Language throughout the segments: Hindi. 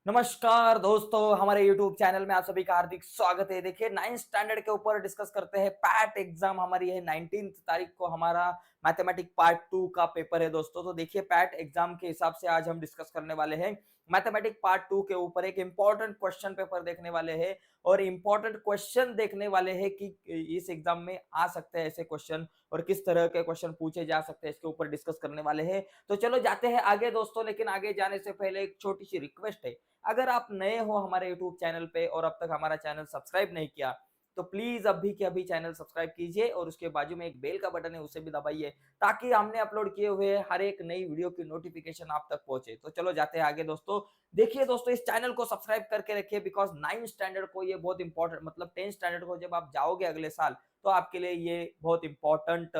नमस्कार दोस्तों, हमारे YouTube चैनल में आप सभी का हार्दिक स्वागत है। देखिए 9th स्टैंडर्ड के ऊपर डिस्कस करते हैं। पैट एग्जाम हमारी है 19 तारीख को, हमारा मैथमेटिक पार्ट 2 का पेपर है दोस्तों। तो देखिए पैट एग्जाम के हिसाब से आज हम डिस्कस करने वाले हैं मैथमेटिक पार्ट 2 के ऊपर। एक इंपॉर्टेंट क्वेश्चन पेपर देखने वाले हैं और इंपॉर्टेंट क्वेश्चन देखने वाले हैं कि इस एग्जाम में आ सकते हैं ऐसे क्वेश्चन और किस तरह के क्वेश्चन पूछे जा सकते हैं, इसके ऊपर डिस्कस करने वाले हैं। तो चलो जाते हैं आगे दोस्तों, लेकिन आगे जाने से पहले एक छोटी सी रिक्वेस्ट है। अगर आप नए हो हमारे YouTube चैनल पे और अब तक हमारा चैनल सब्सक्राइब नहीं किया तो प्लीज अभी के अभी चैनल सब्सक्राइब कीजिए और उसके बाजू में एक बेल का बटन है, उसे भी दबाइए ताकि हमने अपलोड किए हुए हर एक नई वीडियो की नोटिफिकेशन आप तक पहुंचे। तो चलो जाते हैं आगे दोस्तों। देखिए दोस्तों, इस चैनल को सब्सक्राइब करके रखिए बिकॉज 9th स्टैंडर्ड को ये बहुत इंपॉर्टेंट, मतलब 10th स्टैंडर्ड को जब आप जाओगे अगले साल तो आपके लिए ये बहुत इंपॉर्टेंट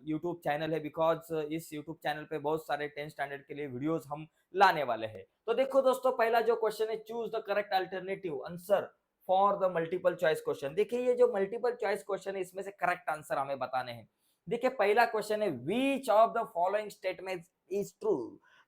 यूट्यूब चैनल है। बिकॉज इस यूट्यूब चैनल पे बहुत सारे 10th स्टैंडर्ड के लिए वीडियोस हम लाने वाले हैं। तो देखो दोस्तों, पहला जो क्वेश्चन है, choose the correct alternative answer for the multiple choice question. देखिए ये जो मल्टीपल चॉइस क्वेश्चन है इसमें से करेक्ट आंसर हमें बताने हैं। देखिए पहला क्वेश्चन है which of the following statement is true.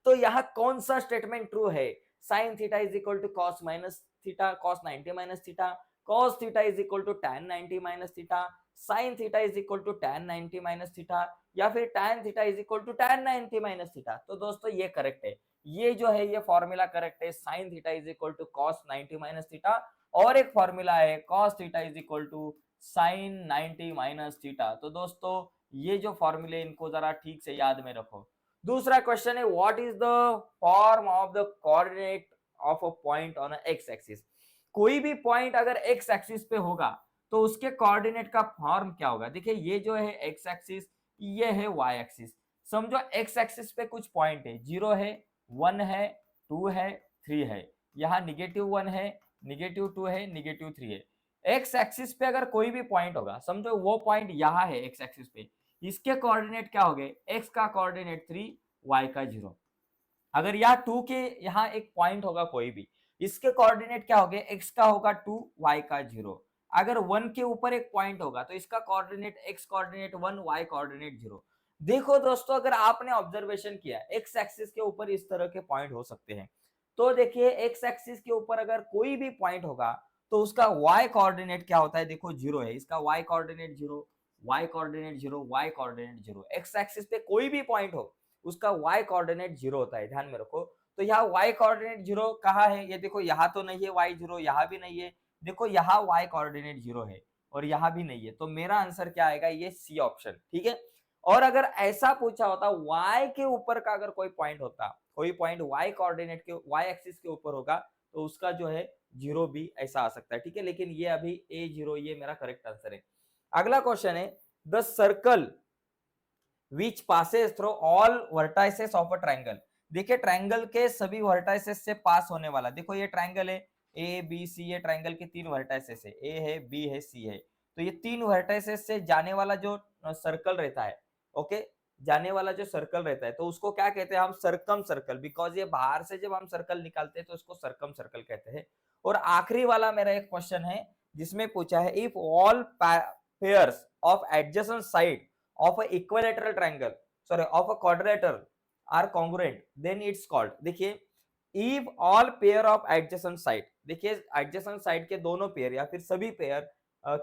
तो यहाँ कौन सा स्टेटमेंट ट्रू है? Sine theta is equal to cos minus theta, cos 90 minus theta, cos theta is equal to tan 90 minus theta, sine theta is equal to tan 90 minus theta, या फिर tan theta is equal to tan 90 minus theta. तो दोस्तों ये करेक्ट है, ये जो है ये फॉर्मूला करेक्ट है। Sine theta is equal to cos 90 minus theta और एक फॉर्मूला है cos theta is equal to sine 90 minus theta. तो दोस्तों ये जो फॉर्मूले इनको जरा ठीक से याद में रखो। दूसरा क्वेश्चन है what is the form of the coordinate of a point on x axis. कोई भी पॉइंट अगर एक्स एक्सिस पे होगा तो उसके कोऑर्डिनेट का फॉर्म क्या होगा? देखिए ये जो है एक्स एक्सिस, ये है वाई एक्सिस। समझो एक्स एक्सिस पे कुछ पॉइंट है, 0 है, 1 है, 2 है, 3 है, यहाँ -1 है, -2 है, -3 है। एक्स एक्सिस पे अगर कोई भी पॉइंट होगा, समझो वो पॉइंट यहाँ है एक्स एक्सिस पे, इसके कोऑर्डिनेट क्या हो गए? एक्स का कोऑर्डिनेट 3, वाई का 0। अगर यहाँ 2 के यहाँ एक पॉइंट होगा कोई भी, इसके कोऑर्डिनेट क्या हो गए? एक्स का होगा 2, वाई का 0। अगर 1 के ऊपर एक पॉइंट होगा तो इसका coordinate x coordinate 1, y coordinate 0। देखो दोस्तों, अगर आपने ऑब्जर्वेशन किया एक्स एक्सिस के ऊपर इस तरह के पॉइंट हो सकते हैं, तो देखिए एक्स एक्सिस के ऊपर अगर कोई भी पॉइंट होगा तो उसका वाई कोऑर्डिनेट क्या होता है? देखो 0 है, इसका y coordinate 0, y coordinate 0, y coordinate 0। X axis पे कोई भी पॉइंट हो उसका y कोऑर्डिनेट 0 होता है, ध्यान में रखो। तो यहाँ y कोऑर्डिनेट 0 कहाँ है? ये देखो यहाँ तो नहीं है y 0, यहाँ भी नहीं है। देखो यहाँ y कोऑर्डिनेट 0 है और यहाँ भी नहीं है। तो मेरा आंसर क्या आएगा? ये सी ऑप्शन, ठीक है। और अगर ऐसा पूछा होता y के ऊपर का अगर कोई पॉइंट होता, कोई पॉइंट y कोऑर्डिनेट के y एक्सिस के ऊपर होगा तो उसका जो है 0 भी ऐसा आ सकता है, ठीक है। लेकिन ये अभी A0 ये मेरा करेक्ट आंसर है। अगला क्वेश्चन है the circle which passes through all vertices of a triangle। देखिए ट्रायंगल के सभी वर्टाइसेस से पास होने वाला, देखो ये ट्रायंगल है ए बी सी, ये ट्रायंगल के 3 वर्टाइसेस है, ए है, बी है, सी है। तो ये 3 वर्टाइसेस से जाने वाला जो सर्कल रहता है, ओके, जाने वाला जो सर्कल रहता है तो उसको क्या कहते हैं हम? सरकम सर्कल। बिकॉज ये बाहर से जब हम सर्कल निकालते हैं तो उसको सरकम सर्कल कहते हैं। और आखिरी वाला मेरा एक क्वेश्चन है जिसमें पूछा है if all pairs of adjacent side of a equilateral triangle, sorry, of a quadrilateral are congruent then it's called। देखिए if all pair of adjacent side, देखिए adjacent side के दोनों पेयर या फिर सभी पेयर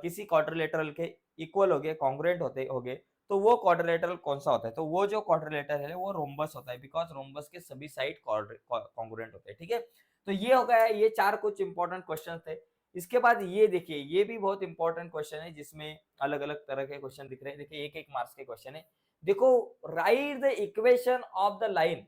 किसी क्वाड्रिलेटरल के इक्वल हो गए, कॉन्ग्रुएंट होगे तो वो क्वाड्रिलेटरल कौन सा होता है? तो वो जो क्वाड्रिलेटरल है वो रोम्बस होता है। बिकॉज रोम्बस के सभी साइड कॉन्ग्रुएंट होते हैं, ठीक है। तो ये हो गया, ये 4 कुछ इंपॉर्टेंट क्वेश्चन थे। इसके बाद ये देखिए, ये भी बहुत इंपॉर्टेंट क्वेश्चन है जिसमें अलग अलग तरह के क्वेश्चन दिख रहे हैं। देखिए 1-1 मार्क्स के क्वेश्चन है। देखो write the equation of the line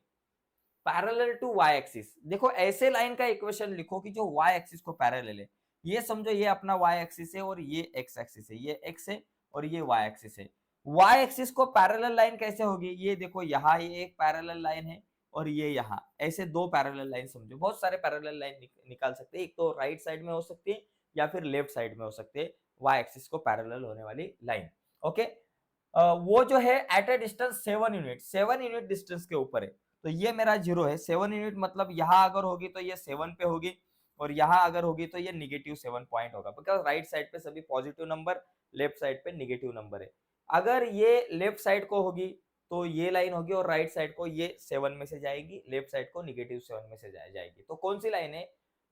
parallel to y axis. देखो ऐसे लाइन का इक्वेशन लिखो कि जो वाई एक्सिस को पैरेलल है। ये समझो ये अपना वाई एक्सिस है और ये एक्स एक्सिस है, ये एक्स है और ये वाई एक्सिस है। वाई एक्सिस को पैरेलल लाइन कैसे होगी? ये देखो यहाँ ये एक पैरेलल लाइन है और ये यहाँ, ऐसे 2 पैरेलल लाइन समझो। बहुत सारे पैरेलल लाइन निकाल सकते हैं, एक तो राइट साइड में हो सकती है या फिर लेफ्ट साइड में हो सकते हैं, वाई एक्सिस को पैरेलल होने वाली लाइन, ओके। वो जो है at a distance 7 unit, 7 unit distance के ऊपर है। तो ये मेरा 0 है, 7 यूनिट मतलब यहाँ अगर होगी तो ये 7 पे होगी और यहाँ अगर होगी तो ये -7 पॉइंट होगा। बिकॉज राइट साइड पे सभी पॉजिटिव नंबर, लेफ्ट साइड पे नेगेटिव नंबर है। अगर ये लेफ्ट साइड को होगी तो ये लाइन होगी और राइट साइड को ये 7 में से जाएगी, लेफ्ट साइड को -7 में से जाएगी। तो कौन सी लाइन है?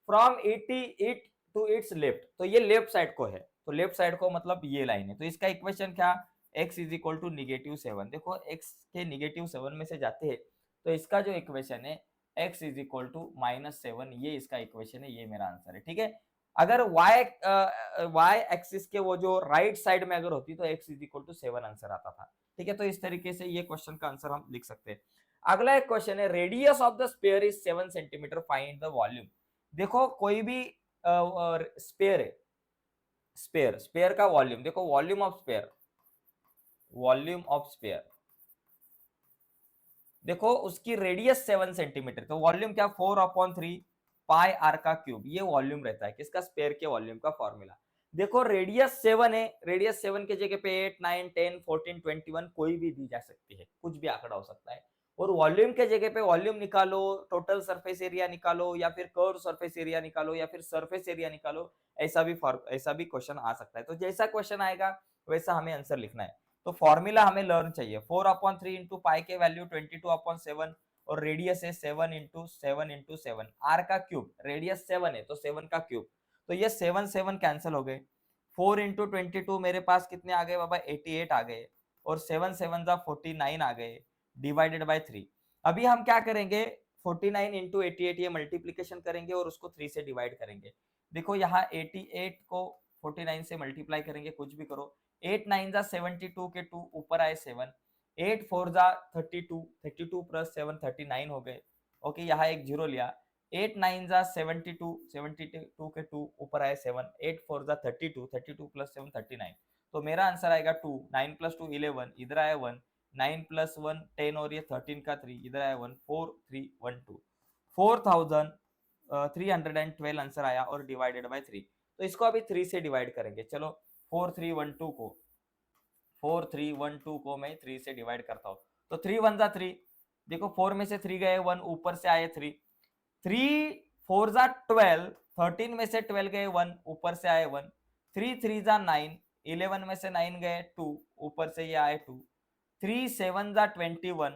From it to its left, तो ये लेफ्ट साइड को है, तो लेफ्ट साइड को मतलब ये लाइन है। तो इसका इक्वेशन क्या? x is equal to -7। देखो x के -7 में से जाते हैं, तो इसका जो इक्वेशन है x इज इक्वल टू -7, ये इसका इक्वेशन है, ये मेरा आंसर है। ठीक है, अगर y एक्सिस के वो जो राइट साइड में अगर होती तो x is equal to 7 answer आता था। ठीक है, तो इस तरीके से ये क्वेश्चन का आंसर हम लिख सकते हैं। अगला एक क्वेश्चन है, radius of the sphere is 7 centimetre, find the volume. देखो कोई भी स्फीयर है, स्फीयर का वॉल्यूम, देखो volume of sphere, volume of sphere, देखो उसकी रेडियस 7 सेंटीमीटर, तो वॉल्यूम क्या? 4/3 पाई आर का क्यूब, ये वॉल्यूम रहता है किसका? स्फीयर के वॉल्यूम का फॉर्मूला। देखो रेडियस 7 है, रेडियस 7 के जगह पे 8, 9, 10, 14, 21 कोई भी दी जा सकती है, कुछ भी आंकड़ा हो सकता है। और वॉल्यूम के जगह पे वॉल्यूम निकालो, टोटल सरफेस एरिया निकालो, या फिर कर्व सरफेस एरिया निकालो, या फिर सरफेस एरिया निकालो, ऐसा भी क्वेश्चन आ सकता है। तो जैसा क्वेश्चन आएगा वैसा हमें आंसर लिखना है। तो फॉर्मूला हमें लर्न चाहिए, 4/3 इंटू पाई के वैल्यू 22/7 और रेडियस है 7 इंटू 7, आर का क्यूब, रेडियस 7 है तो 7 का क्यूब, तो ये 7 कैंसिल हो गए। 4 इंटू 22 मेरे पास कितने आ गए बाबा? 88 आ गए, और 7 जा 49 आ गए, डिवाइडेड बाय 3। अभी हम क्या करेंगे? 49 इंटू 88 ये मल्टीप्लीकेशन करेंगे और उसको 3 से डिवाइड करेंगे। देखो यहाँ 88 को 49 से मल्टीप्लाई करेंगे, कुछ भी करो, 8 9 जा 72 के 2 ऊपर आए 7, 8 4 जा 32, 32 प्लस 7 39 हो गए। ओके, यहाँ एक जीरो लिया, 8 9 जा 72, 72 के 2 ऊपर आए 7, 8 4 जा 32, 32 प्लस 7 39। तो मेरा आंसर आएगा 2, 9 प्लस 2 11, इधर आया 1, 9 प्लस 1 10 और ये 13 का 3, इधर आया 1, 4 3 1 2, 4312 आंसर आया और डिवाइडेड बाय 3। तो इसको अभी 3 से डिवाइड करेंगे। चलो 4312 को मैं 3 से डिवाइड करता हूँ, तो 3 1 जा 3, देखो 4 में से 3 गए, 1 ऊपर से आए 3, 3 4 जा 12, 13 में से 12 गए, 1 ऊपर से आए 1, 3 3 जा 9, 11 में से 9 गए 2, ऊपर से ये आए 2, 3 7 जा 21,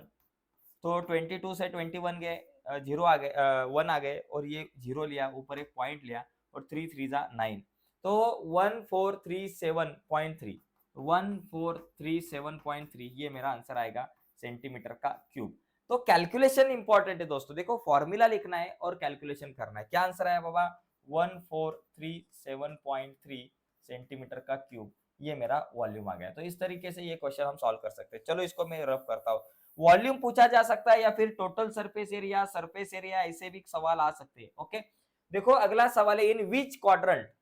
तो 22 से 21 गए, जीरो आ गए, 1 आ गए और ये जीरो लिया, ऊपर एक पॉइंट लिया, और 3 3 जा 9, तो 1437.3, 1437.3 ये मेरा आंसर आएगा सेंटीमीटर का क्यूब। तो कैलकुलेशन इंपॉर्टेंट है दोस्तों, देखो फॉर्मूला लिखना है और कैलकुलेशन करना है। क्या आंसर आया बाबा? 1437.3 सेंटीमीटर का क्यूब, ये मेरा वॉल्यूम आ गया। तो इस तरीके से ये क्वेश्चन हम सॉल्व कर सकते हैं। चलो इसको मैं रफ करता हूँ। वॉल्यूम पूछा जा सकता है या फिर टोटल सरफेस एरिया, ऐसे भी सवाल आ सकते हैं। ओके, देखो अगला सवाल है, in which quadrant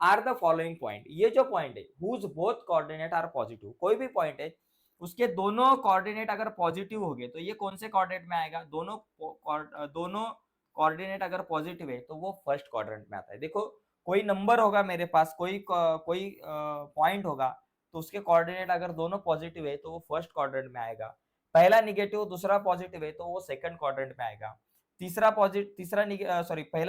are the following point. ये जो पॉइंट है whose both coordinate are positive, कोई भी पॉइंट है उसके दोनों कोऑर्डिनेट अगर पॉजिटिव हो गए तो ये कौन से क्वाड्रेंट में आएगा? दोनों कोऑर्डिनेट अगर पॉजिटिव है तो वो फर्स्ट क्वाड्रेंट में आता है। देखो कोई नंबर होगा मेरे पास, कोई पॉइंट होगा, तो उसके कोऑर्डिनेट अगर दोनों पॉजिटिव है तो वो फर्स्ट क्वाड्रेंट में आएगा। पहला निगेटिव दूसरा पॉजिटिव है तो वो सेकंड क्वाड्रेंट में आएगा। पहला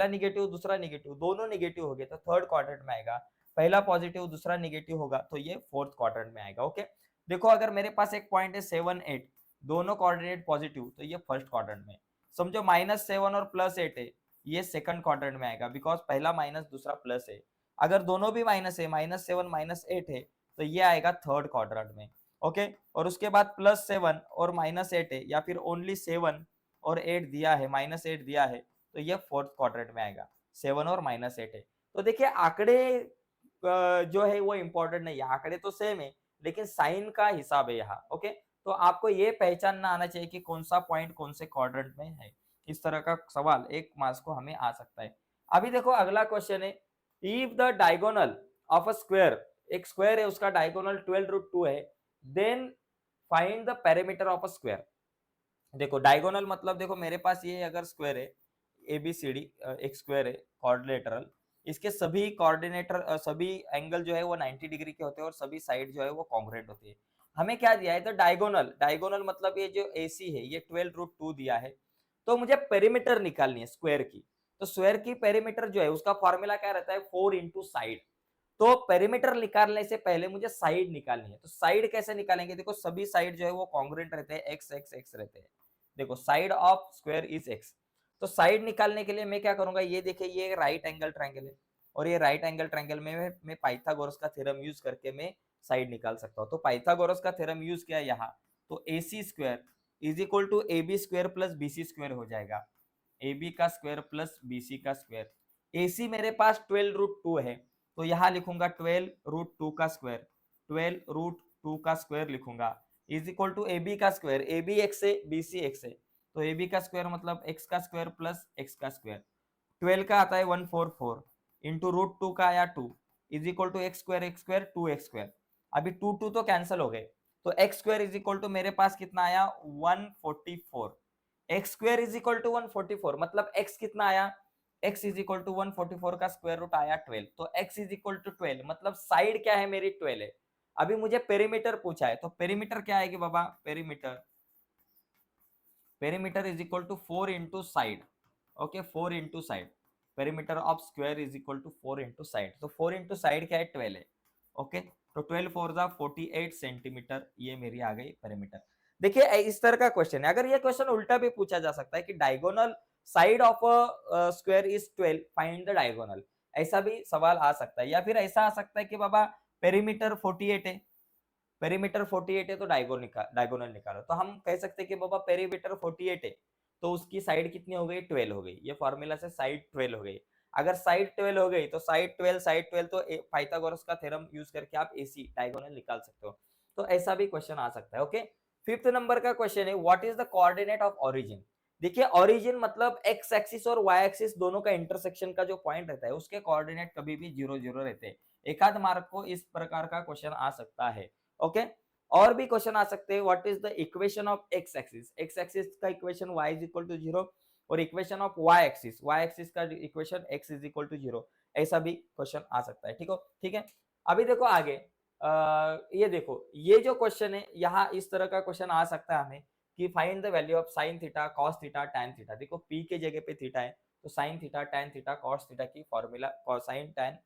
निगेटिव दूसरा निगेटिव, दोनों निगेटिव हो गए तो थर्ड क्वाड्रेंट में आएगा। पहला पॉजिटिव दूसरा निगेटिव होगा तो ये फोर्थ क्वाड्रेंट में आएगा। ओके, देखो अगर मेरे पास एक पॉइंट है 7 8, दोनों कोऑर्डिनेट पॉजिटिव तो ये फर्स्ट क्वाड्रेंट में। समझो -7 और +8 है, ये सेकंड क्वाड्रेंट में आएगा, बिकॉज पहला माइनस दूसरा प्लस है। अगर दोनों भी माइनस है, -7 -8 है, तो ये आएगा थर्ड क्वाड्रेंट में। ओके, और उसके बाद +7 और -8 है, या फिर ओनली 7 और 8 दिया है, -8 दिया है, तो ये फोर्थ क्वाड्रेंट में आएगा। 7 और -8 है। तो देखिए आंकड़े जो है वो इंपॉर्टेंट नहीं है, आंकड़े तो सेम है लेकिन साइन का हिसाब है यहाँ। ओके, तो आपको ये पहचानना आना चाहिए कि कौन सा पॉइंट कौन से क्वाड्रेंट में है। इस तरह का सवाल एक मार्क्स को हमें आ सकता है। अभी देखो अगला क्वेश्चन है, if the diagonal of a square, एक स्क्वायर है उसका डायगोनल 12√2 है, then find the perimeter of a square. देखो डायगोनल मतलब, देखो मेरे पास ये अगर स्क्वायर है ABCD, एक स्क्वायर है क्वाड्रिलेटरल, इसके सभी कोऑर्डिनेटर सभी एंगल जो है वो 90 डिग्री के होते हैं और सभी साइड जो है वो कॉन्ग्रुएंट होती है। हमें क्या दिया है? तो डायगोनल मतलब ये जो AC है ये 12√2 दिया है, तो मुझे पेरीमीटर निकालनी है स्क्वायर की। तो स्क्वायर की पेरीमीटर जो है उसका फॉर्मूला क्या रहता है? 4 इंटू साइड। तो पेरीमीटर निकालने से पहले मुझे साइड निकालनी है। तो साइड कैसे निकालेंगे? देखो सभी साइड जो है वो कॉन्ग्रुएंट रहते हैं, एक्स एक्स एक्स रहते हैं। देखो side of square is x. तो साइड निकालने के लिए मैं क्या करूंगा, ये देखिए ये राइट एंगल ट्रायंगल है और ये राइट एंगल ट्रायंगल में मैं पाइथागोरस का थ्योरम यूज करके मैं साइड निकाल सकता हूँ। तो पाइथागोरस का थ्योरम यूज किया यहाँ, तो A C square is equal to A B square plus B C square हो जाएगा। ए बी का स्क्वायर प्लस बी सी का स्क्वायर। ए सी मेरे पास 12√2 है, तो यहाँ लिखूंगा 12√2 का स्क्वायर, 12√2 का स्क्वायर लिखूंगा is equal to A B का स्क्वायर, ए बी एक्स है, बी सी एक्स है, तो ए बी का स्क्वायर मतलब एक्स का स्क्वायर प्लस एक्स का स्क्वायर। 12 का आता है 144 इंटू √2 का आया 2 is equal to x square 2x square. अभी 2 तो कैंसिल हो गए, तो x square is equal to मेरे पास कितना आया 144। X square is equal to 144 मतलब एक्स कितना आया, x इज इक्वल टू 144 का स्क्वायर रूट आया 12, तो x इज इक्वल टू 12 मतलब साइड क्या है मेरी 12 है। अभी मुझे पेरीमीटर पूछा है, तो पेरीमीटर क्या आएगी बाबा, perimeter is equal to 4 into side. Okay 4 into side, perimeter of square is equal to 4 into side. तो 4 इंटू साइड क्या है 12 है। ओके तो 12 4 जा 48 सेंटीमीटर, ये मेरी आ गई पेरीमीटर। देखिए इस तरह का क्वेश्चन है। अगर ये क्वेश्चन उल्टा भी पूछा जा सकता है कि diagonal side of a square is 12, find the diagonal, ऐसा भी सवाल आ सकता है। या फिर ऐसा आ सकता है कि बाबा पेरीमीटर 48 है, पेरीमीटर 48 है तो डायगोनल निकालो। तो हम कह सकते हैं कि बाबा पेरीमीटर 48 है तो उसकी साइड कितनी हो गई 12 हो गई, ये फॉर्मूला से साइड 12 हो गई। अगर साइड 12 हो गई तो साइड 12 तो पाइथागोरस का थ्योरम यूज करके आप एसी डायगोनल निकाल सकते हो। तो ऐसा भी क्वेश्चन आ सकता है। ओके फिफ्थ नंबर का क्वेश्चन है what is the coordinate of origin. देखिए ओरिजिन मतलब एक्स एक्सिस और वाई एक्सिस दोनों का इंटरसेक्शन का जो पॉइंट रहता है उसके कोऑर्डिनेट कभी भी 0 0 रहते हैं। एक आध मार्क को इस प्रकार का क्वेश्चन आ सकता है। ओके और भी क्वेश्चन आ सकते हैं what is the equation of X axis का equation y is equal to 0 और इक्वेशन ऑफ y एक्सिस का equation x is equal to 0, ऐसा भी क्वेश्चन आ सकता है। ठीक है अभी देखो आगे ये देखो ये जो क्वेश्चन है यहाँ इस तरह का क्वेश्चन आ सकता है हमें कि find the value of sine theta cos theta tan theta. देखो p के जगह पे थीटा है तो sine theta tan theta cos theta की फॉर्मूला साइन टैन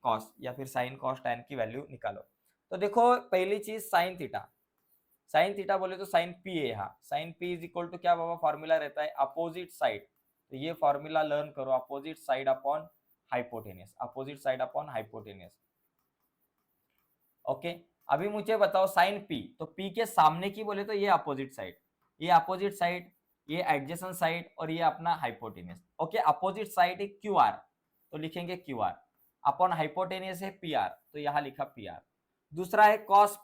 कॉस या फिर साइन कॉस टैन की वैल्यू निकालो। तो देखो पहली चीज साइन थीटा बोले तो साइन पी है, यहाँ sine p is equal to क्या बाबा फॉर्मूला रहता है अपोजिट साइड। तो ये फॉर्मूला लर्न करो, opposite side upon hypotenuse, opposite side upon hypotenuse. Okay अभी मुझे बताओ साइन पी, तो पी के सामने की बोले तो ये अपोजिट साइड, ये अपोजिट साइड, ये एडजेसेंट साइड और ये अपना हाइपोटेनियस। ओके अपोजिट साइड है क्यू आर, तो लिखेंगे क्यू आर अपॉन हाइपोटेनियस है पी आर, तो यहाँ लिखा पी आर। दूसरा है cos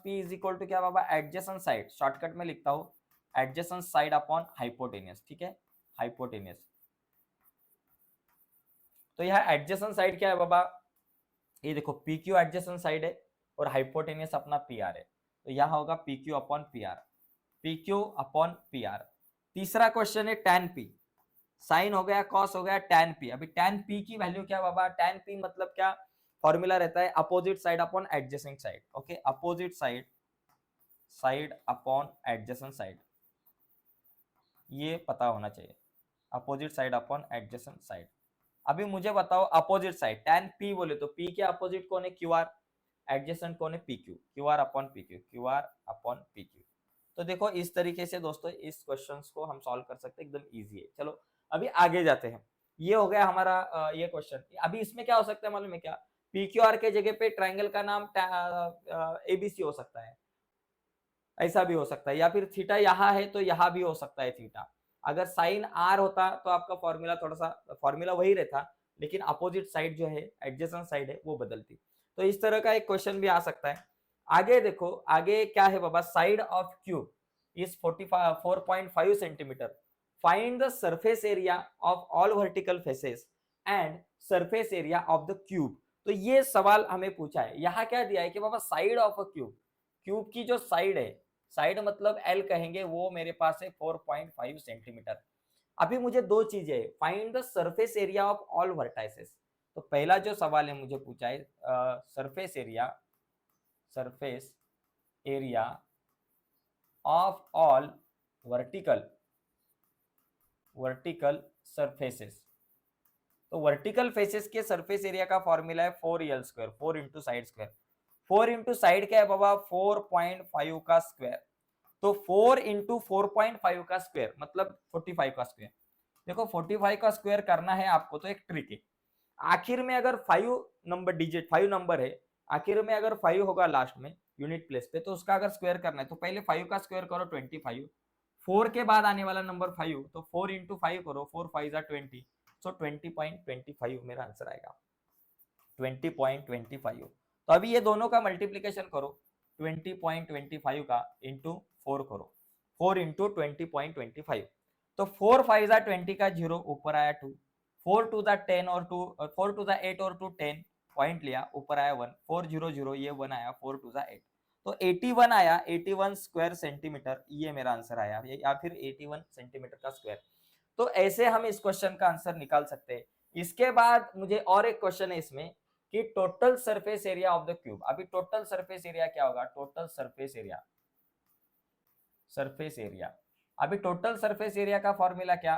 p is equal to क्या बाबा एडजेसेंट साइड, शॉर्टकट में लिखता हूँ एडजेसेंट साइड अपॉन हाइपोटेनियस। ठीक है हाइपोटेनियस, तो यहाँ एडजेसेंट साइड क्या है बाबा, ये देखो पी क्यू एडजेसेंट साइड है और हाइपोटेनियस अपना पी आर है, तो यहाँ होगा P Q upon P R, P Q upon P R. तीसरा क्वेश्चन है टैन पी, साइन हो गया कॉस हो गया टैन पी। अभी टैन पी की वैल्यू क्या बाबा, टैन पी मतलब क्या फॉर्मूला रहता है opposite side upon adjacent side. Okay opposite side upon adjacent side, ये पता होना चाहिए opposite side upon adjacent side. अभी मुझे बताओ अपोजिट साइड टैन पी बोले तो पी के अपोजिट कौन है क्यू आर, एडजेसेंट कौन है P Q r upon P Q r upon P Q. तो देखो इस तरीके से दोस्तों इस क्वेश्चंस को हम सॉल्व कर सकते हैं, एकदम इजी है। चलो अभी आगे जाते हैं, ये हो गया हमारा ये क्वेश्चन। अभी इसमें क्या हो सकता है मालूम है क्या, पी क्यू आर के जगह पे ट्राइंगल का नाम एबीसी हो सकता है, ऐसा भी हो सकता है, या फिर थीटा यहाँ है तो यहाँ भी हो सकता है थीटा। अगर साइन आर होता तो आपका फॉर्मूला थोड़ा सा फॉर्मूला वही रहता, लेकिन अपोजिट साइड जो है एडजेसेंट साइड है वो बदलती। तो इस तरह का एक क्वेश्चन भी आ सकता है। आगे देखो आगे क्या है बाबा, side of cube is 4.5 centimetre, find the surface area of all vertical faces and surface area of the cube. तो ये सवाल हमें पूछा है, यहाँ क्या दिया है कि बाबा side of a cube, cube की जो साइड है, साइड मतलब एल कहेंगे, वो मेरे पास है 4.5 सेंटीमीटर। अभी मुझे दो चीजें, find the surface area of all vertices. तो पहला जो सवाल है मुझे पूछा है surface area of all vertical surfaces. तो वर्टिकल फेसेस के सरफेस एरिया का फॉर्मूला है 4l², 4 into side square. 4 into side क्या है बाबा, 4.5 का स्क्वायर। तो 4 इंटू 4.5 का स्क्वायर मतलब 45 का स्क्वायर। देखो 45 का स्क्वायर करना है आपको तो एक ट्रिक है, आखिर में अगर 5 नंबर डिजिट 5 नंबर है, आखिर में अगर 5 होगा लास्ट में यूनिट प्लेस पे, तो उसका अगर स्क्वायर करना है तो पहले 5 का स्क्वायर करो 25, 4 के बाद आने वाला नंबर 5, तो 4 इंटू 5 करो, 4 5 जा 20, सो 20.25 मेरा आंसर आएगा, 20.25। तो अभी ये दोनों का मल्टीप्लीकेशन करो, 20.25 का इंटू 4 करो, 4 इंटू 20.25, तो 4 5 जा 20 का 0, ऊपर आया 2, 4 टू द 10 और 2, 4 टू द 8 और 2 10, पॉइंट लिया, ऊपर आया 1, 4 0 0, ये 1 आया, 4 टू द 8, तो 81 आया, 81 स्क्वायर सेंटीमीटर, ये मेरा आंसर आया, या फिर 81 सेंटीमीटर का स्क्वायर। तो ऐसे हम इस क्वेश्चन का आंसर निकाल सकते हैं। इसके बाद मुझे और एक क्वेश्चन है इसमें कि total surface area of the cube. अभी टोटल सरफेस एरिया क्या होगा, total surface area, surface area, अभी टोटल सरफेस एरिया का फॉर्मूला क्या,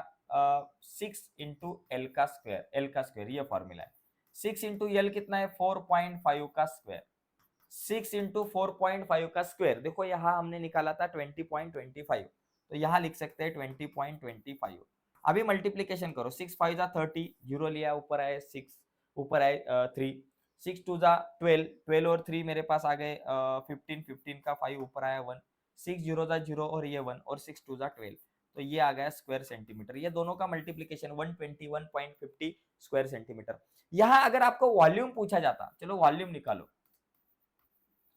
6 इंटू एल का स्क्वायर, एल का स्क्वायर ये फॉर्मूला है। 6 इंटू एल कितना है, 4.5 का स्क्वायर, 6 इंटू 4.5 का स्क्वायर। देखो यहाँ हमने निकाला था 20.25, तो यहाँ लिख सकते हैं 20.25। अभी मल्टीप्लीकेशन करो, 6 5 जा 30, 0 लिया, ऊपर आए 6, ऊपर आए 3, 6 2 जा 12, 12 और 3 मेरे पास आ गए 15, 15 का 5, ऊपर आया 1, 6 0 जा 0 और ये 1, और 6 2 जा 12, तो ये आ गया स्क्वायर सेंटीमीटर। ये दोनों का मल्टीप्लीकेशन 121.50 स्क्वायर सेंटीमीटर। यहाँ अगर आपको वॉल्यूम पूछा जाता, चलो वॉल्यूम निकालो,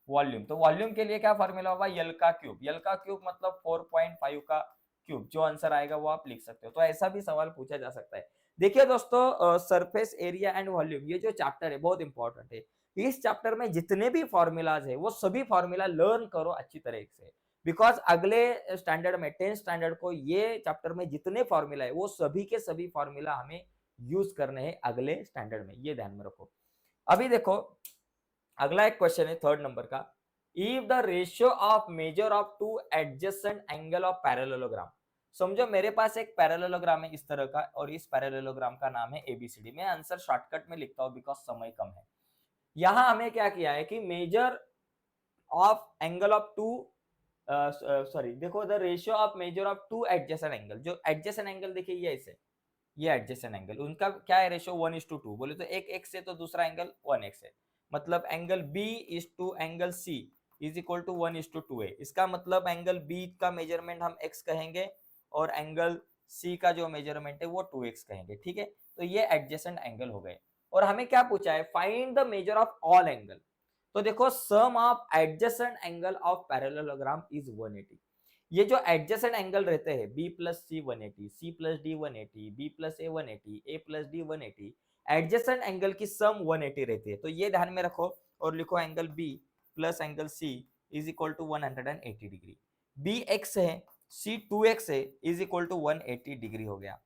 वॉल्यूम, तो वॉल्यूम के लिए क्या फॉर्मूला होगा, यल का क्यूब, यल का क्यूब मतलब 4.5 का क्यूब, जो आंसर आएगा वो आप लिख सकते हो। तो ऐसा भी सवाल पूछा जा सकता है। देखिए दोस्तों, सरफेस एरिया एंड वॉल्यूम ये जो चैप्टर है बहुत इंपॉर्टेंट है। इस चैप्टर में जितने भी फॉर्मूलाज है वो सभी फॉर्मूला लर्न करो अच्छी तरह से, बिकॉज अगले स्टैंडर्ड में 10th स्टैंडर्ड को ये चैप्टर में जितने फॉर्मूला है वो सभी के सभी फॉर्मूला हमें यूज करने हैं अगले स्टैंडर्ड में, ये ध्यान में रखो। अभी देखो अगला एक क्वेश्चन है 3rd नंबर का, if the ratio of measure of two adjacent angle of parallelogram. समझो मेरे पास एक पैरेललोग्राम है इस तरह का, और इस पैरेललोग्राम का नाम है एबीसीडी। मैं आंसर शॉर्टकट में लिखता हूं बिकॉज समय कम है। यहां हमें क्या किया है कि measure of angle of two, sorry देखो, the ratio of measure of two adjacent angle, जो एडजेसेंट एंगल देखिए ये ऐसे, ये एडजेसेंट एंगल, उनका क्या है रेशियो 1:2, बोले तो एक एक्स है तो दूसरा एंगल 1x है, मतलब angle b is to angle C is equal to 1:2 है। इसका मतलब एंगल बी का मेजरमेंट हम x कहेंगे और एंगल सी का जो मेजरमेंट है वो 2x कहेंगे, ठीक है। तो ये एडजेसेंट एंगल हो गए, और हमें क्या पूछा है, find the measure of all angle. तो देखो sum of adjacent angle of parallelogram is 180। ये जो एडजेसेंट एंगल रहते हैं B plus C 180, C plus D 180, B plus A 180, A plus D 180, adjacent angle की सम 180 रहती है। तो ये ध्यान में रखो और लिखो angle B plus angle C is equal to 180 degree. B x है, सी 2x है, इज इक्वल टू 180 डिग्री हो गया।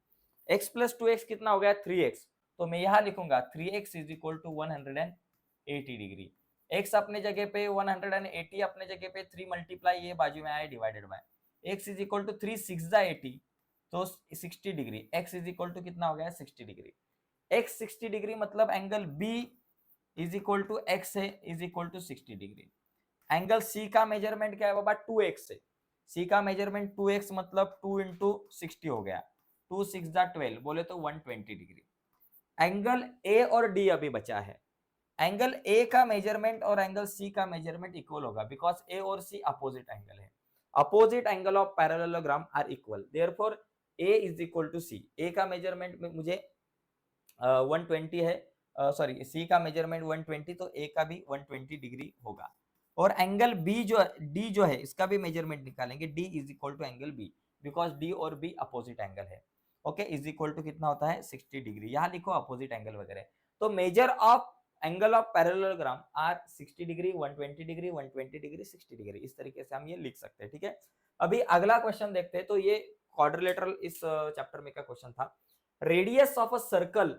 x प्लस 2x कितना हो गया, 3x। तो मैं यहां लिखूंगा 3x is equal to 180 degree. x अपने जगह पे 180, अपने जगह पे 3 मल्टीप्लाई ये बाजू में आया divided by x is equal to 3 6 जा 80, तो 60 degree. x is equal to कितना हो गया, 60 डिग्री। x 60 डिग्री मतलब angle b is equal to x है is equal to 60 degree. Angle c का मेजरमेंट क्या है बाबा, 2x है। c का मेजरमेंट 2x मतलब 2 इंटू 60 हो गया, 2 6 जा 12, बोले तो 120 डिग्री। एंगल a और d अभी बचा है। एंगल a का मेजरमेंट और एंगल c का मेजरमेंट इक्वल होगा बिकॉज a और c अपोजिट एंगल है। Opposite angle of parallelogram are equal, therefore a is equal to c। a का मेजरमेंट में मुझे 120 है, सॉरी c का मेजरमेंट 120, तो a का भी 120 डिग्री होगा। और एंगल b जो d जो है इसका भी मेजरमेंट निकालेंगे, d is equal to angle b, because d और b अपोजिट एंगल है। ओके, इज इक्वल टू कितना होता है, 60 डिग्री। यहाँ लिखो अपोजिट एंगल वगैरह। तो major of angle of parallelogram are 60 degree, 120 degree, 120 degree, 60 degree, इस तरीके से हम ये लिख सकते हैं, ठीक है। अभी अगला क्वेश्चन देखते हैं। तो ये क्वाड्रिलेटरल इस चैप्टर में का क्वेश्चन था। Radius of a circle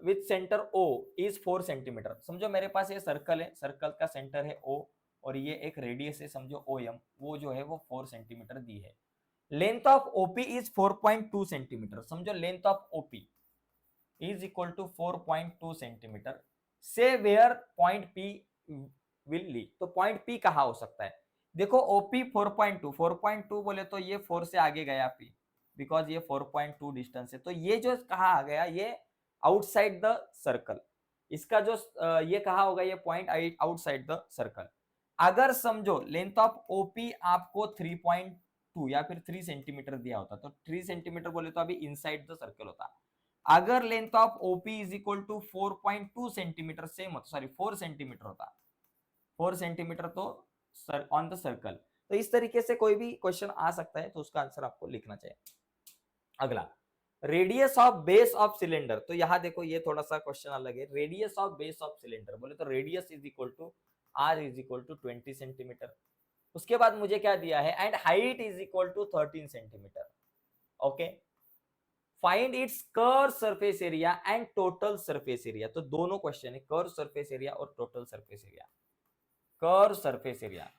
with centre O is 4 centimetre. समझो मेरे पास ये सर्कल है, सर्कल का सेंटर है O और ये एक रेडियस है समझो OM, वो जो है वो 4 सेंटीमीटर दी है। Length of OP is 4.2 centimetre. समझो length of OP, is equal to 4.2 centimetre से where point P will lie. तो पॉइंट पी कहाँ हो सकता है? देखो ओपी 4.2 बोले तो ये 4 से आगे गया पी, बिकॉज ये 4.2 डिस्टेंस है, तो ये जो कहाँ आ गया, ये आउटसाइड द सर्कल। इसका जो ये कहाँ होगा, ये पॉइंट आउटसाइड द सर्कल। अगर समझो लेंथ ऑफ ओपी आपको 3.2 या फिर 3 सेंटीमीटर दिया होता, तो 3 सेंटीमीटर बोले तो अभी इनसाइड द सर्कल होता। अगर length of OP is equal to 4.2 centimetre same होता, सॉरी 4 सेंटीमीटर होता, 4 सेंटीमीटर तो ऑन द सर्कल। तो इस तरीके से कोई भी क्वेश्चन आ सकता है, तो उसका आंसर आपको लिखना चाहिए। अगला, radius of base of cylinder. तो यहां देखो ये थोड़ा सा क्वेश्चन अलग है। Radius of base of cylinder बोले तो radius is equal to r is equal to 20 centimetre. उसके बाद मुझे क्या दिया है, and height is equal to 13 centimetre. Okay, find its curve surface area and total surface area. तो दोनों क्वेश्चन है, कर्व सरफेस एरिया और total surface area. Curve surface area,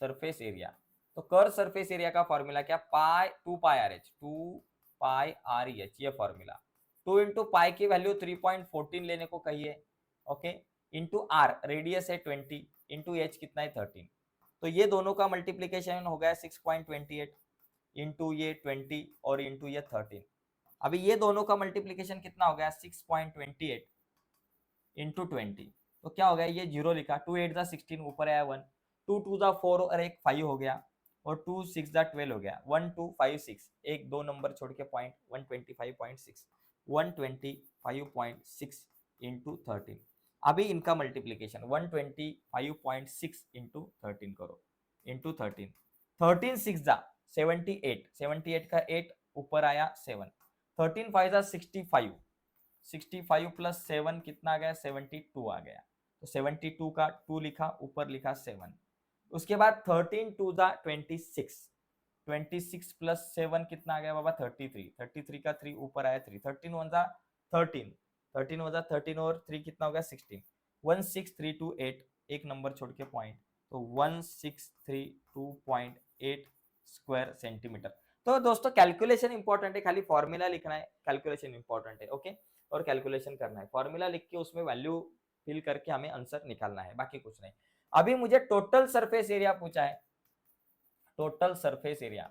surface area, तो कर्व सरफेस एरिया का फॉर्मूला क्या, पाई 2 pi R H, 2 pi R H, ये फॉर्मूला। 2 इंटू पाई की वैल्यू 3.14 लेने को कहिए, ओके, इंटू आर रेडियस है 20, इंटू एच कितना है 13। तो ये दोनों का मल्टीप्लीकेशन हो गया 6.28 इंटू ये 20 और इंटू ये 13। अभी ये दोनों का मल्टीप्लीकेशन कितना हो गया, 6.28 इंटू 20। तो क्या हो गया, ये जीरो लिखा, 2 8 जा 16, ऊपर आया 1, 2 2 जा 4 और एक 5 हो गया, और 2 6 जा 12 हो गया, 1 2 5 6, एक दो नंबर छोड़ के पॉइंट 125.6, 125.6 इंटू 13। अभी इनका मल्टीप्लीकेशन 125.6 इंटू 13 करो, इंटू 13, 13 6 जा 78, 78 का 8 ऊपर आया 7, 13 5 जा 65, 65 प्लस 7 कितना आ गया, 72 आ गया। तो 72 का 2 लिखा, ऊपर लिखा 7। उसके बाद 13 2 जा 26, 26 प्लस 7 कितना आ गया बाबा, 33, 33 का 3 ऊपर आया 3, 13 1 जा 13, 13 1 जा 13 और 3 कितना हो गया 16, 16328, एक नंबर छोड़ के पॉइंट, तो 1632.8 स्क्वायर सेंटीमीटर। तो दोस्तों कैलकुलेशन इंपॉर्टेंट है, खाली फॉर्मूला लिखना है, कैलकुलेशन इंपॉर्टेंट है, ओके, और कैलकुलेशन करना है, फॉर्मूला लिख के उसमें वैल्यू फिल करके हमें आंसर निकालना है, बाकी कुछ नहीं। अभी मुझे टोटल सरफेस एरिया पूछा है, total surface area,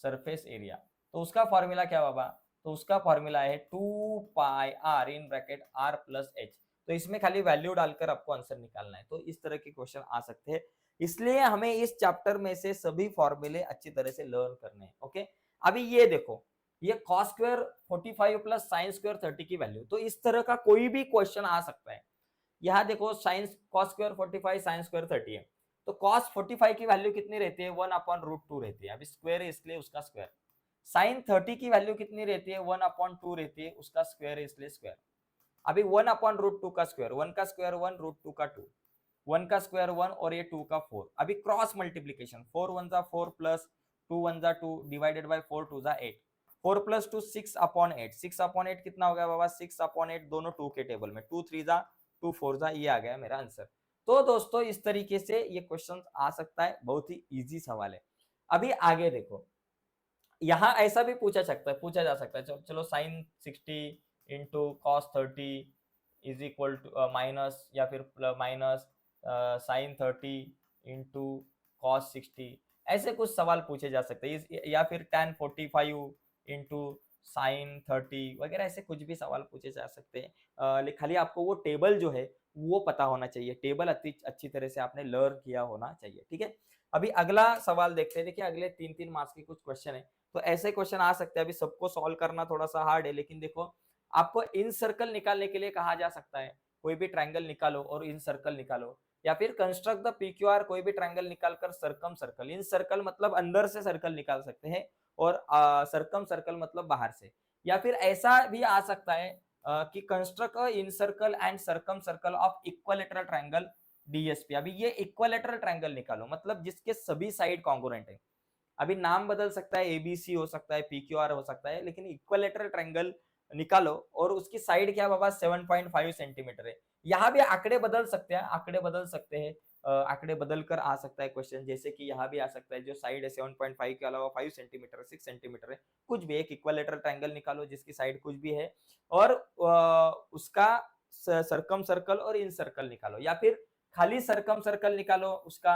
surface area, तो उसका फॉर्मूला क्या बाबा, तो उसका फॉर्मूला है 2 pi r in bracket r plus h. तो इसमें खाली वैल्यू डालकर आपको आंसर निकालना है। तो इस तरह के क्वेश्चन आ सकते हैं, इसलिए हमें इस चैप्टर में से सभी फॉर्मूले अच्छी तरह से लर्न करने हैं, ओके। अभी ये देखो, ये cos square 45 plus sin square 30 की वैल्यू, तो इस तरह का कोई भी क्वेश्चन आ सकता है। यहाँ देखो science cos square 45 sin square 30 है, तो cos 45 की वैल्यू कितनी रहती है, 1/√2 रहती है, अभी स्क्वायर है इसलिए उसका स्क्वायर। sin 30 की वैल्यू कितनी रहती है, 1/2 रहती है, उसका स्क्वायर है इसलिए स्क्वायर। अभी 1/√2 का स्क्वायर, 1 का स्क्वायर 1, √2 का 2, 1 का स्क्वायर 1 और ये 2 का 4। अभी क्रॉस मल्टीप्लीकेशन, 4 1 जा 4 प्लस 2 1 जा 2 डिवाइडेड बाय 4 2 जा 8, 4 प्लस 2 6/8, 6/8 कितना हो गया बाबा, 6/8, दोनों 2 के टेबल में, 2 3 जा 2 4 जा, ये आ गया मेरा आंसर। तो दोस्तों इस तरीके से ये क्वेश्चन आ सकता है, बहुत ही इजी सवाल है। अभी आगे देखो, यहाँ ऐसा भी पूछा जा सकता है, चलो sine 60 into cos 30 is equal to minus, या फिर माइनस साइन 30 इंटू कॉस 60, ऐसे कुछ सवाल पूछे जा सकते हैं, या फिर tan 45 इंटू साइन 30 वगैरह, ऐसे कुछ भी सवाल पूछे जा सकते हैं। खाली आपको वो टेबल जो है वो पता होना चाहिए, टेबल अच्छी तरह से आपने लर्न किया होना चाहिए, ठीक है। अभी अगला सवाल देखते हैं। देखिए अगले 3-3 मार्क्स के कुछ क्वेश्चन है, तो ऐसे क्वेश्चन आ सकते हैं। अभी सबको सॉल्व करना थोड़ा सा हार्ड है, लेकिन देखो आपको इन सर्कल निकालने के लिए कहा जा सकता है, कोई भी ट्रायंगल निकालो और इन सर्कल निकालो, या फिर कंस्ट्रक्ट द पीक्यूआर, कोई भी ट्रायंगल निकालकर सर्कम सर्कल। इन सर्कल मतलब अंदर से सर्कल निकाल सकते हैं, और सर्कम सर्कल मतलब बाहर से। या फिर ऐसा भी आ सकता है कि construct in circle and circum circle of equilateral triangle DSP. अभी ये इक्विलेटरल ट्रायंगल निकालो, मतलब जिसके सभी साइड कॉन्ग्रुएंट है। अभी नाम बदल सकता है, एबीसी हो सकता है, पीक्यूआर हो सकता है, लेकिन इक्विलेटरल ट्रायंगल निकालो और उसकी साइड क्या बाबा 7.5 सेंटीमीटर है। यहाँ भी आंकड़े बदल सकते हैं, आंकड़े बदल सकते हैं, आंकड़े बदल कर आ सकता है क्वेश्चन, जैसे कि यहाँ भी आ सकता है जो साइड है 7.5 के अलावा 5 सेंटीमीटर 6 सेंटीमीटर है, कुछ भी एक इक्विलेटरल ट्रायंगल निकालो जिसकी साइड कुछ भी है और उसका सरकम सर्कल और इन सर्कल निकालो, या फिर खाली सरकम सर्कल निकालो उसका,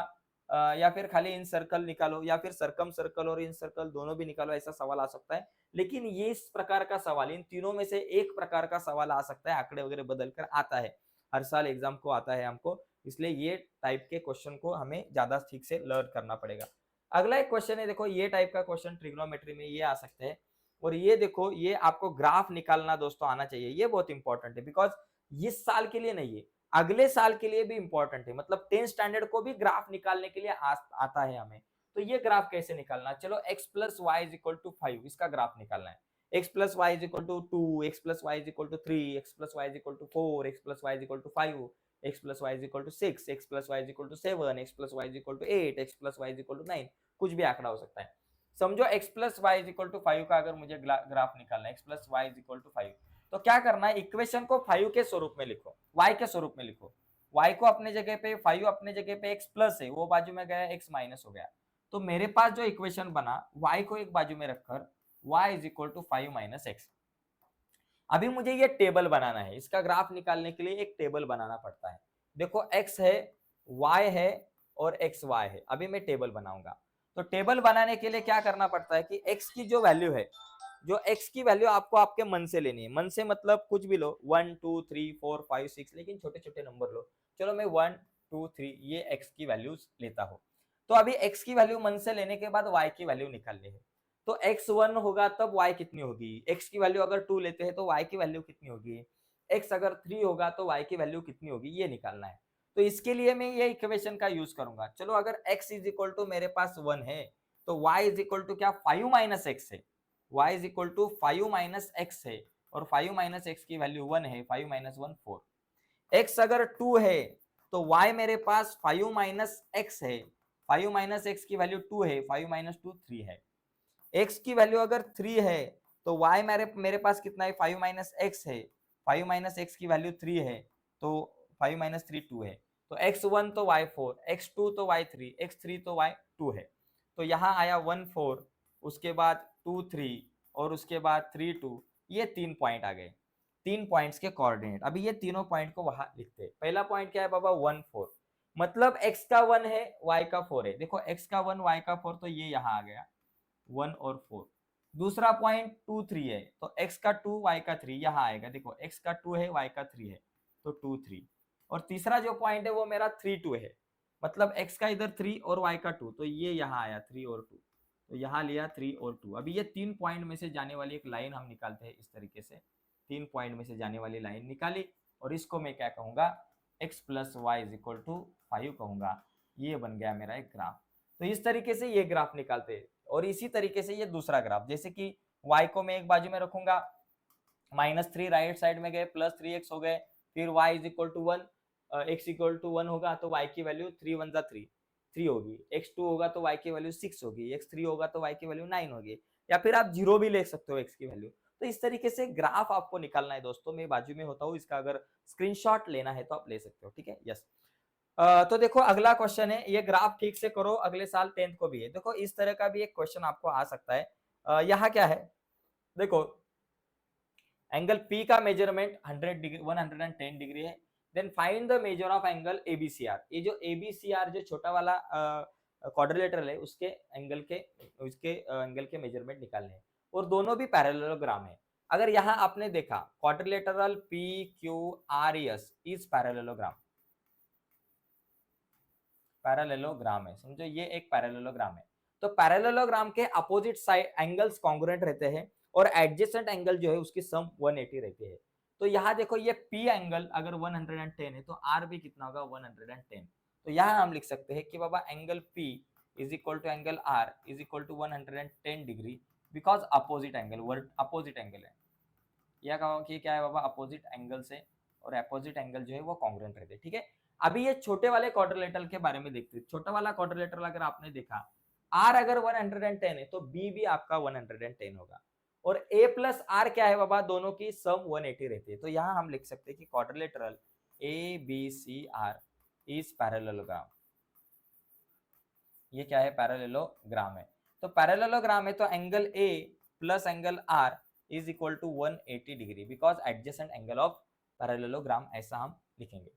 या फिर खाली इन सर्कल निकालो, या फिर सरकम सर्कल और इन सर्कल दोनों भी निकालो, ऐसा सवाल आ सकता है। लेकिन ये इस प्रकार का सवाल, इन तीनों में से एक प्रकार का सवाल आ सकता है, आंकड़े वगैरह बदल कर आता है, हर साल एग्जाम को आता है हमको, इसलिए ये टाइप के क्वेश्चन को हमें ज्यादा ठीक से लर्न करना पड़ेगा। अगला एक क्वेश्चन है, देखो ये टाइप का क्वेश्चन ट्रिग्नोमेट्री में ये आ सकते हैं, और ये देखो ये आपको ग्राफ निकालना दोस्तों आना चाहिए, ये बहुत इंपॉर्टेंट है, बिकॉज इस साल के लिए नहीं है, अगले साल के लिए भी इंपॉर्टेंट है, मतलब 10th स्टैंडर्ड को भी ग्राफ निकालने के लिए आता है हमें। तो ये ग्राफ कैसे निकालना, चलो x plus y is equal to 5 इसका ग्राफ निकालना है, x plus y is equal to 2, x plus y is equal to 3, x plus y is equal to 4, x plus y is equal to 5, x plus y is equal to 6, x plus y is equal to 7, x plus y is equal to 8, x plus y is equal to 9, कुछ भी आंकड़ा हो सकता है। समझो x plus y is equal to 5 का अगर मुझे ग्राफ निकालना है, x plus y is equal to 5, तो क्या करना है, इक्वेशन को 5 के स्वरूप में लिखो, y के स्वरूप में लिखो, y को अपने जगह पे 5 अपने जगह पे x प्लस है, वो बाजू में गया x माइनस हो गया, तो मेरे पास जो इक्वेशन बना y को एक बाजू में रखकर y is equal to 5 minus x. अभी मुझे ये टेबल बनाना है, इसका ग्राफ निकालने के लिए एक टेबल बनाना पड़ता है, देखो x है, y है और एक्स वाई है, अभी मैं टेबल बनाऊंगा। तो टेबल बनाने के लिए क्या करना पड़ता है कि x की जो वैल्यू है, जो x की वैल्यू आपको आपके मन से लेनी है, मन से मतलब कुछ भी लो, 1 2 3 4 5 6, लेकिन छोटे छोटे नंबर लो, चलो मैं 1 2 3 ये x की वैल्यूज लेता हूँ। तो अभी x की वैल्यू मन से लेने के बाद y की वैल्यू निकालनी है, तो x 1 होगा तब y कितनी होगी, x की वैल्यू अगर 2 लेते हैं तो y की वैल्यू कितनी होगी, x अगर 3 होगा तो y की वैल्यू कितनी होगी, ये निकालना है। तो इसके लिए मैं ये इक्वेशन का यूज करूंगा, चलो अगर x इज इक्वल टू मेरे पास 1 है तो y इज इक्वल टू क्या 5 माइनस एक्स है, y is equal to 5 minus x है, और 5 माइनस एक्स की वैल्यू 1 है, 5 माइनस 1 4, x अगर 2 है तो y मेरे पास 5 माइनस एक्स है, 5 माइनस एक्स की वैल्यू 2 है, 5 माइनस 2 3 है, x की वैल्यू अगर 3 है तो y मेरे पास कितना है 5 माइनस एक्स है, 5 माइनस एक्स की वैल्यू 3 है, तो 5 माइनस 3 2 है, तो x1 तो y4, x2 तो y3, x3 तो y2 है, तो यहाँ आया 1 4, उसके बाद 2 3 और उसके बाद 3 2, ये 3 पॉइंट आ गए, 3 पॉइंट्स के कोऑर्डिनेट। अभी ये तीनों पॉइंट को वहां लिखते हैं। पहला पॉइंट क्या है बाबा 1 4, मतलब x का 1 है y का 4 है, देखो x का 1 y का 4, तो ये यहाँ आ गया 1 और 4। दूसरा पॉइंट 2 3 है, तो x का 2 y का 3 यहाँ आएगा, देखो x का 2 है y का 3 है, तो 2 3। और तीसरा जो पॉइंट है वो मेरा 3 2 है, मतलब x का इधर 3 और y का 2, तो ये यहाँ आया 3 और 2, तो यहाँ लिया 3 और 2। अभी ये 3 पॉइंट में से जाने वाली एक लाइन हम निकालते हैं इस तरीके से, 3 पॉइंट में से जाने वाली लाइन निकाली, और इसको मैं क्या कहूंगा x plus y is equal to 5 कहूंगा, ये बन गया मेरा एक ग्राफ। तो इस तरीके से ये ग्राफ निकालते हैं, और इसी तरीके से ये दूसरा ग्राफ, जैसे कि y को मैं एक बाजू में रखूंगा, -3 राइट साइड में गए, +3x हो गए, फिर y is equal to 1, x equal to 1 होगा तो y की वैल्यू 3 1 जा 3 होगी, x2 होगा तो y की वैल्यू 6 होगी, x3 होगा तो y की वैल्यू 9 होगी, या फिर आप 0 भी ले सकते हो x की वैल्यू। तो इस तरीके से ग्राफ आपको निकालना है दोस्तों, मैं बाजू में होता हूँ, इसका अगर स्क्रीनशॉट लेना है तो आप ले सकते हो, ठीक है। यस, तो देखो अगला क्वेश्चन है, ये ग्राफ ठीक से करो, अगले साल 10th को भी है, देखो इस तरह का भी एक क्वेश्चन आपको आ सकता है। यहाँ क्या है, देखो एंगल P का मेजरमेंट 100 डिग्री 110 डिग्री है, then find the measure of angle ABCR। ये जो ABCR जो छोटा वाला क्वाड्रिलेटरल है उसके एंगल के मेजरमेंट निकालने हैं, और दोनों भी पैरेललोग्राम है। अगर यहाँ आपने देखा क्वाड्रिलेटरल PQRS इज पैरेललोग्राम है, समझो ये एक पैरेललोग्राम है, तो पैरेललोग्राम के अपोजिट साइड एंगल्स कॉन्ग्रुएंट रहते हैं, और एडजेसेंट एंगल जो है उसकी सम 180 रहती है। तो यहाँ देखो ये P एंगल अगर 110 है तो R भी कितना होगा 110, तो यहाँ हम लिख सकते हैं कि बाबा angle P is equal to angle R is equal to 110 degree, because opposite angle, word opposite angle है, यह कहो कि क्या है बाबा अपोजिट एंगल से, और अपोजिट एंगल जो है वो कॉन्ग्रुएंट रहते हैं, ठीक है। अभी ये छोटे वाले क्वाड्रिलेटरल के बारे में देखते हैं। छोटा वाला क्वाड्रिलेटरल अगर आपने देखा, R अगर 110 है तो B भी आपका 110 होगा, और A प्लस R क्या है बाबा, दोनों की सम 180 रहती है। तो यहाँ हम लिख सकते हैं कि क्वाड्रिलेटरल ABCR इज पैरेललोग्राम, ये क्या है, पैरेललोग्राम है। तो पैरेललोग्राम है तो angle A plus angle R is equal to 180 degree because adjacent angle of parallelogram, ऐसा हम लिखेंगे।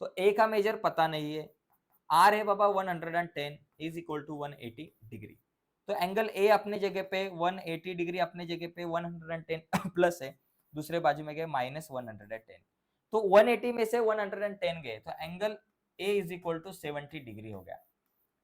तो ए का मेजर पता नहीं है, आर है बाबा 110 इज इक्वल टू 180 डिग्री। तो एंगल ए अपने जगह पे 180 डिग्री, अपने जगह पे 110 प्लस है, दूसरे बाजू में गए माइनस 110। तो 180 में से 110 गए तो angle A is equal to 70 degree हो गया।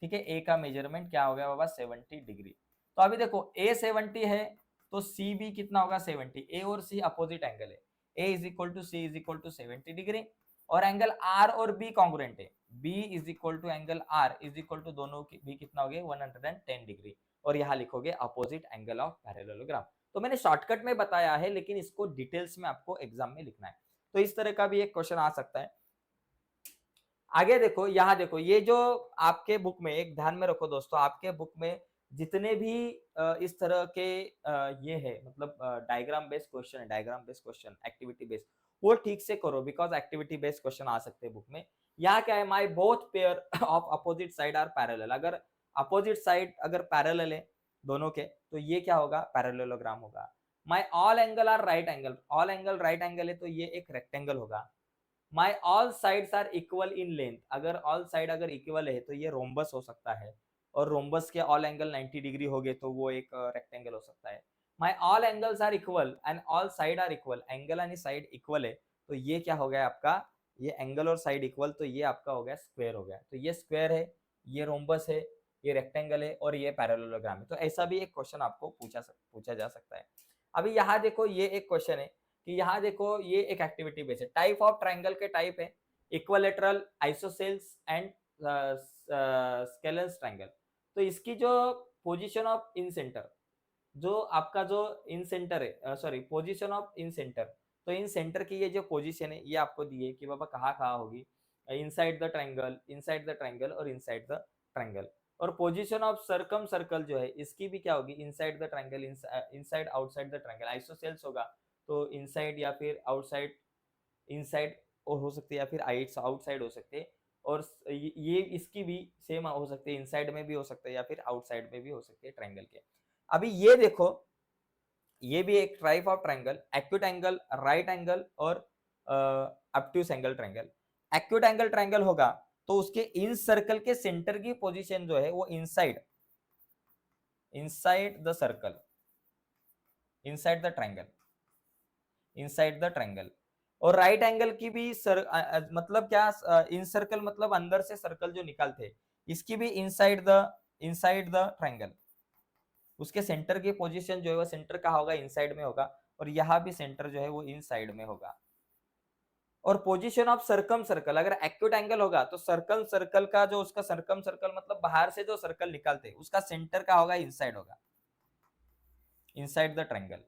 ठीक है, ए का मेजरमेंट क्या हो गया बाबा, 70 डिग्री। तो अभी देखो ए 70 है तो सी भी कितना होगा, 70। ए और सी अपोजिट एंगल है, A is equal to C is equal to 70 degree. और एंगल आर और बी कॉन्ग्रुएंट है, B is equal to angle R is equal to दोनों की भी कितना हो गया, 110 डिग्री। और यहाँ लिखोगे अपोजिट एंगल ऑफ पैरेललोग्राम। तो मैंने शॉर्टकट में बताया है, लेकिन इसको डिटेल्स में आपको एग्जाम में लिखना है। तो इस तरह का भी एक क्वेश्चन आ सकता है। आगे देखो, यहाँ देखो, ये जो आपके बुक में, एक ध्यान में रखो दोस्तों, आपके बुक में जितने भी इस तरह के ये है, मतलब डायग्राम बेस्ड क्वेश्चन है, diagram based question, activity based, वो ठीक से करो बिकॉज एक्टिविटी बेस्ड क्वेश्चन आ सकते हैं बुक में। यहाँ क्या है, my both pair of opposite side are parallel. अगर अपोजिट साइड अगर पैरेलल है दोनों के, तो ये क्या होगा, पैरेललोग्राम होगा। My all angle are right angle, all angle right angle है तो ये एक रेक्टेंगल होगा। My all sides are equal in length, अगर ऑल साइड अगर इक्वल है तो ये रोम्बस हो सकता है, और रोम्बस के ऑल एंगल 90 डिग्री हो गए तो वो एक रेक्टेंगल हो सकता है। My all angles are equal and all side are equal, angle and side equal है तो ये क्या हो गया आपका, ये एंगल और साइड इक्वल, तो ये आपका हो गया स्क्वायर हो गया। तो ये स्क्वायर है, ये रोम्बस है, ये रेक्टेंगल है, और ये पैरेललोग्राम है। तो ऐसा भी एक क्वेश्चन आपको पूछा जा सकता है। अभी यहाँ देखो, ये एक क्वेश्चन है कि यहाँ देखो, ये एक एक्टिविटी बेस है। टाइप ऑफ ट्राइंगल के टाइप है इक्विलैटरल, आइसोसेल्स एंड स्केलेंस ट्राइंगल। तो इसकी जो पोजीशन ऑफ इन सेंटर, जो आपका जो इन सेंटर है, sorry, position of in centre, तो इन सेंटर की ये जो पोजीशन है ये आपको दी है कि बाबा कहाँ कहाँ होगी, inside the triangle, inside the triangle और इनसाइड द ट्राइंगल। और पोजीशन ऑफ सरकम सर्कल जो है इसकी भी क्या होगी, inside the triangle, inside outside the triangle. Isosceles होगा तो इनसाइड या फिर आउटसाइड, इनसाइड और हो सकती है या फिर आउटसाइड हो सकते हैं। और ये इसकी भी सेम हो सकती है, इनसाइड में भी हो सकता है या फिर आउटसाइड में भी हो सकती है ट्राइंगल के। अभी ये देखो, ये भी एक type of triangle, acute angle, right angle और obtuse angle triangle. Acute angle triangle होगा तो उसके इन सर्कल के सेंटर की पोजीशन जो है वो inside the circle, inside the triangle, inside the triangle. और राइट एंगल की भी मतलब क्या, इन सर्कल मतलब अंदर से सर्कल जो निकालते, इसकी भी इनसाइड द ट्राइंगल, उसके सेंटर की पोजीशन जो है वो सेंटर का होगा, इनसाइड में होगा, और यहाँ भी सेंटर जो है वो इनसाइड में होगा। और पोजीशन ऑफ सरकम सर्कल, अगर एक्यूट एंगल होगा तो सर्कल सर्कल का जो उसका सरकम सर्कल मतलब बाहर से जो सर्कल निकालते उसका सेंटर का होगा, इनसाइड होगा, इनसाइड द ट्राइंगल।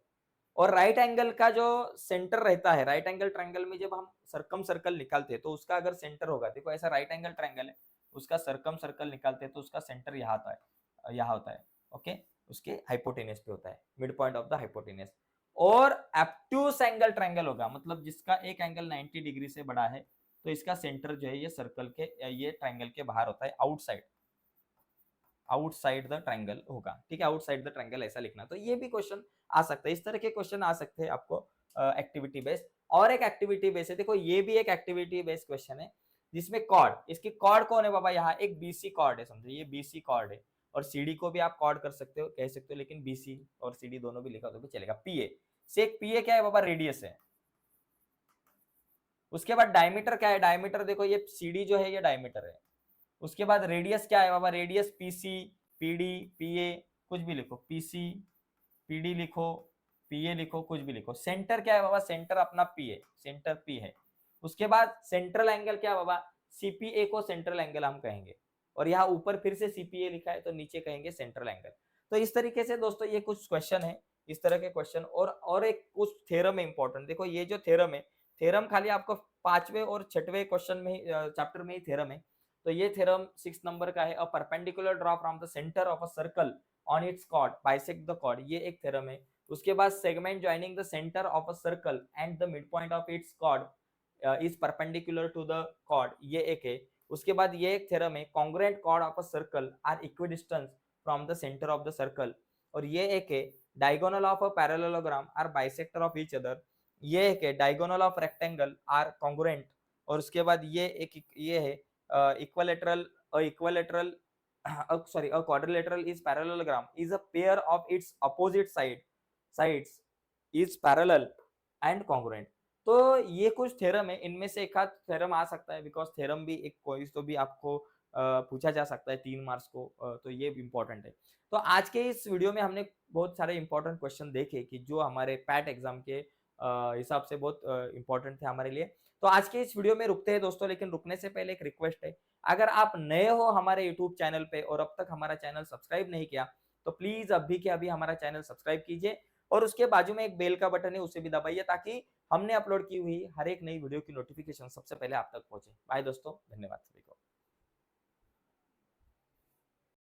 और राइट एंगल का जो सेंटर रहता है, राइट एंगल ट्राइंगल में जब हम सरकम सर्कल निकालते हैं तो उसका अगर सेंटर होगा, देखो ऐसा राइट एंगल ट्राइंगल है, उसका सरकम सर्कल निकालते हैं तो उसका सेंटर यहाँ आता है, यहाँ होता है, ओके, उसके हाइपोटेनस पे होता है, mid point of the hypotenuse. और ऑब्ट्यूज एंगल ट्राइंगल होगा, मतलब जिसका एक एंगल 90 डिग्री से बड़ा है तो इसका सेंटर जो है ये सर्कल के, ये ट्राइंगल के बाहर होता है, आउटसाइड द ट्राइंगल होगा। ठीक है, आउटसाइड द ट्राइंगल ऐसा लिखना। तो ये भी क्वेश्चन आ सकता है, इस तरह के क्वेश्चन आ सकते हैं आपको एक्टिविटी बेस्ड। और एक एक्टिविटी बेस्ड है, देखो ये भी एक एक्टिविटी बेस्ड क्वेश्चन है जिसमें कॉर्ड, इसकी कॉर्ड कौन है बाबा, यहाँ एक बीसी कॉर्ड है, समझो ये बीसी कॉर्ड है, और सीडी को भी आप कॉर्ड कर सकते हो, कह सकते हो, लेकिन बीसी और सीडी दोनों भी लिखा तो भी चलेगा। पीए से एक पीए क्या है बाबा, रेडियस है। उसके बाद डायमीटर क्या है, डायमीटर देखो ये सीडी जो है ये डायमीटर है। उसके बाद रेडियस क्या है बाबा, रेडियस पीसी, पीडी, पीए, कुछ भी लिखो, पीसी, पीडी लिखो, पीए लिखो, कुछ भी लिखो। सेंटर क्या है बाबा, सेंटर अपना पी है, सेंटर पी है। उसके बाद सेंट्रल एंगल क्या बाबा, सीपीए को सेंट्रल एंगल हम कहेंगे, और यहाँ ऊपर फिर से सीपीए लिखा है तो नीचे कहेंगे सेंट्रल एंगल। तो इस तरीके से दोस्तों ये कुछ क्वेश्चन है, इस तरह के क्वेश्चन। और एक कुछ थ्योरम है इंपॉर्टेंट, देखो ये जो थ्योरम है, थ्योरम खाली आपको 5वें और 6वें क्वेश्चन में चैप्टर में ही थ्योरम है। तो ये थ्योरम 6 नंबर का है, a perpendicular draw from the centre of a circle on its chord bisect the chord, ये एक थ्योरम है। उसके बाद segment joining the centre of a circle and the mid point of its chord is perpendicular to the chord, ये एक है। उसके बाद ये एक थ्योरम है, congruent chord of a circle are equidistance from the centre of the circle. और ये एक है, diagonal of a parallelogram are bisector of each other. ये एक है, diagonal of rectangle are congruent. और उसके बाद ये है, equilateral equilateral sorry, a quadrilateral is parallelogram is a pair of its opposite sides is parallel and congruent। तो ये कुछ थ्योरम है, इनमें से एक आध थ्योरम आ सकता है, बिकॉज थ्योरम भी एक कोई तो भी आपको पूछा जा सकता है 3 मार्क्स को, तो ये इंपॉर्टेंट है। तो आज के इस वीडियो में हमने बहुत सारे इंपॉर्टेंट क्वेश्चन देखे कि जो हमारे पैट एग्जाम के हिसाब से बहुत इंपॉर्टेंट थे हमारे लिए। तो आज के इस वीडियो में रुकते हैं दोस्तों, लेकिन रुकने से पहले एक रिक्वेस्ट है, अगर आप नए हो हमारे यूट्यूब चैनल पे और अब तक हमारा चैनल सब्सक्राइब नहीं किया, तो प्लीज अभी के अभी हमारा चैनल सब्सक्राइब कीजिए और उसके बाजू में एक बेल का बटन है, उसे भी दबाइए ताकि हमने अपलोड की हुई हर एक नई वीडियो की नोटिफिकेशन सबसे पहले आप तक पहुंचे। बाय दोस्तों, धन्यवाद।